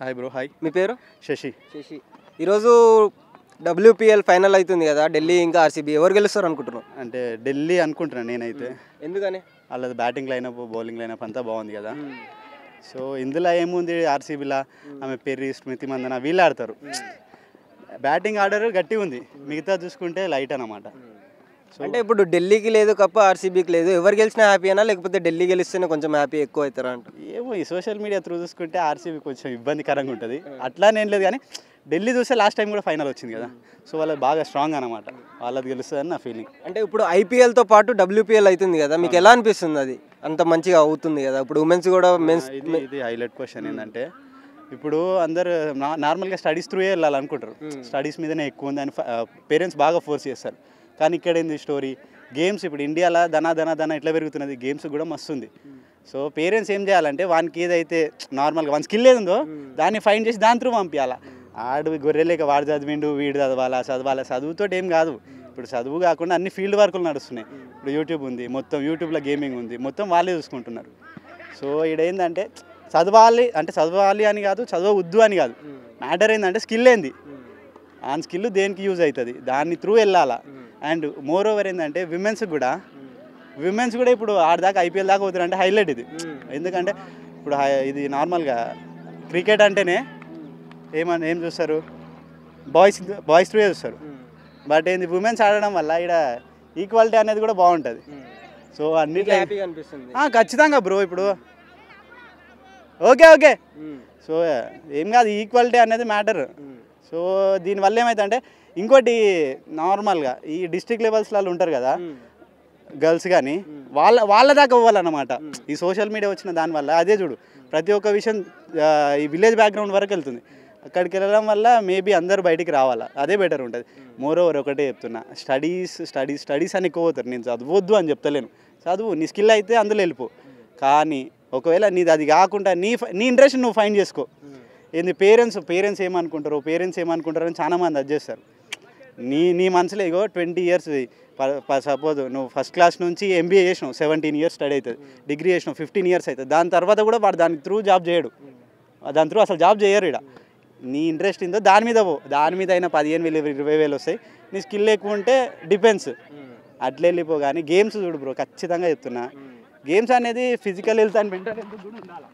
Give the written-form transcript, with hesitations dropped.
Hi bro. Hi. మీ పేరు? శశి. ఈరోజు WPL final అవుతుంది కదా, ఢిల్లీ ఇంకా ఆర్సీబీ, ఎవరు గెలుస్తారు అనుకుంటున్నాను? అంటే ఢిల్లీ అనుకుంటున్నాను నేనైతే. ఎందుకని? వాళ్ళది బ్యాటింగ్ లైనప్ బౌలింగ్ లైనప్ అంతా బాగుంది కదా. సో ఇందులో ఏముంది, ఆర్సీబీలా ఆమె పెర్రీ, స్మృతి మందన వీళ్ళు ఆడతారు. బ్యాటింగ్ ఆర్డర్ గట్టిగా ఉంది, మిగతా చూసుకుంటే లైట్ అన్నమాట. అంటే ఇప్పుడు ఢిల్లీకి లేదు కప్ప, ఆర్సీబీకి లేదు, ఎవరు గెలిచినా హ్యాపీనా లేకపోతే ఢిల్లీ గెలిస్తేనే కొంచెం హ్యాపీ ఎక్కువ అవుతారా అంట? ఏమో ఈ సోషల్ మీడియా త్రూ చూసుకుంటే ఆర్సీబీ కొంచెం ఇబ్బందికరంగా ఉంటుంది, అట్లా నేను లేదు. కానీ ఢిల్లీ చూస్తే లాస్ట్ టైం కూడా ఫైనల్ వచ్చింది కదా, సో వాళ్ళది బాగా స్ట్రాంగ్ అనమాట, వాళ్ళది గెలుస్తుందని నా ఫీలింగ్. అంటే ఇప్పుడు ఐపీఎల్తో పాటు డబ్ల్యూపీఎల్ అవుతుంది కదా, మీకు ఎలా అనిపిస్తుంది? అది అంత మంచిగా అవుతుంది కదా, ఇప్పుడు ఉమెన్స్ కూడా మెన్స్. ఇది హైలైట్ క్వశ్చన్ ఏంటంటే, ఇప్పుడు అందరు నార్మల్గా స్టడీస్ త్రూయే వెళ్ళాలనుకుంటారు, స్టడీస్ మీదనే ఎక్కువ ఉంది అని పేరెంట్స్ బాగా ఫోర్స్ చేస్తారు. కానీ ఇక్కడ ఏంది స్టోరీ, గేమ్స్ ఇప్పుడు ఇండియాలో ధన ఇట్లా పెరుగుతున్నది, గేమ్స్ కూడా మస్తు ఉంది. సో పేరెంట్స్ ఏం చేయాలంటే, వానికి ఏదైతే నార్మల్గా వాని స్కిల్ ఏదుందో దాన్ని ఫైండ్ చేసి దాని త్రూ పంపించాలా. ఆడు గొర్రెలేక వాడు చదివిండు వీడు చదవాలా చదువుతో ఏం కాదు. ఇప్పుడు చదువు కాకుండా అన్ని ఫీల్డ్ వర్కులు నడుస్తున్నాయి. ఇప్పుడు యూట్యూబ్ ఉంది, మొత్తం యూట్యూబ్లో గేమింగ్ ఉంది, మొత్తం వాళ్ళే చూసుకుంటున్నారు. సో ఇక్కడ ఏంటంటే చదవాలి అని కాదు, చదవద్దు అని కాదు, మ్యాటర్ ఏంటంటే స్కిల్ ఏంది, ఆ స్కిల్ దేనికి యూజ్ అవుతుంది, దాన్ని త్రూ వెళ్ళాలా. అండ్ మోర్ ఓవర్ ఏంటంటే విమెన్స్ కూడా ఇప్పుడు ఆడదాకా ఐపీఎల్ దాకా పోతారంటే హైలైట్ ఇది. ఎందుకంటే ఇప్పుడు ఇది నార్మల్గా క్రికెట్ అంటేనే ఏం చూస్తారు, బాయ్స్ త్రూ చూస్తారు. బట్ ఏంది విమెన్స్ ఆడడం వల్ల ఇక్కడ ఈక్వాలిటీ అనేది కూడా బాగుంటుంది. సో అన్నిట్లో ఖచ్చితంగా బ్రో. ఇప్పుడు ఓకే సో ఏం కాదు, ఈక్వాలిటీ అనేది మ్యాటర్. సో దీనివల్ల ఏమైతే అంటే, ఇంకోటి నార్మల్గా ఈ డిస్ట్రిక్ట్ లెవెల్స్లలో ఉంటారు కదా గర్ల్స్, కానీ వాళ్ళ దాకా పోవాలన్నమాట. ఈ సోషల్ మీడియా వచ్చిన దానివల్ల అదే చూడు, ప్రతి ఒక్క విషయం ఈ విలేజ్ బ్యాక్గ్రౌండ్ వరకు వెళ్తుంది. అక్కడికి వెళ్ళడం వల్ల మేబీ అందరూ బయటికి రావాలా, అదే బెటర్ ఉంటుంది. మోర్ ఓవర్ ఒకటే చెప్తున్నా, స్టడీస్ అని ఎక్కువ పోతారు. నేను చదవద్దు అని చెప్తలేను, చదువు, నీ స్కిల్ అయితే అందులో వెళ్ళిపో. కానీ ఒకవేళ నీది అది కాకుండా నీ ఇంట్రెస్ట్ నువ్వు ఫైండ్ చేసుకో. ఏంది పేరెంట్స్ ఏమనుకుంటారు అని చాలామంది అది చేస్తారు. నీ మనసులో ఇగో 20 years, సపోజ్ నువ్వు ఫస్ట్ క్లాస్ నుంచి ఎంబీఏ చేసినావు, 17 years స్టడీ అవుతుంది, డిగ్రీ చేసినావు 15 years అవుతుంది. దాని తర్వాత కూడా వాడు దాని త్రూ జాబ్ చేయడు, దాని త్రూ అసలు జాబ్ చేయరు. ఇక్కడ నీ ఇంట్రెస్ట్ ఏందో దాని మీద దాని మీద అయినా 15,000 20,000 వస్తాయి. నీ స్కిల్ ఎక్కువ ఉంటే డిపెండ్స్, అట్లా వెళ్ళిపో. కానీ గేమ్స్ చూడు బ్రో, ఖచ్చితంగా చెప్తున్నా, గేమ్స్ అనేది physical health and mental health కూడా ఉండాలి.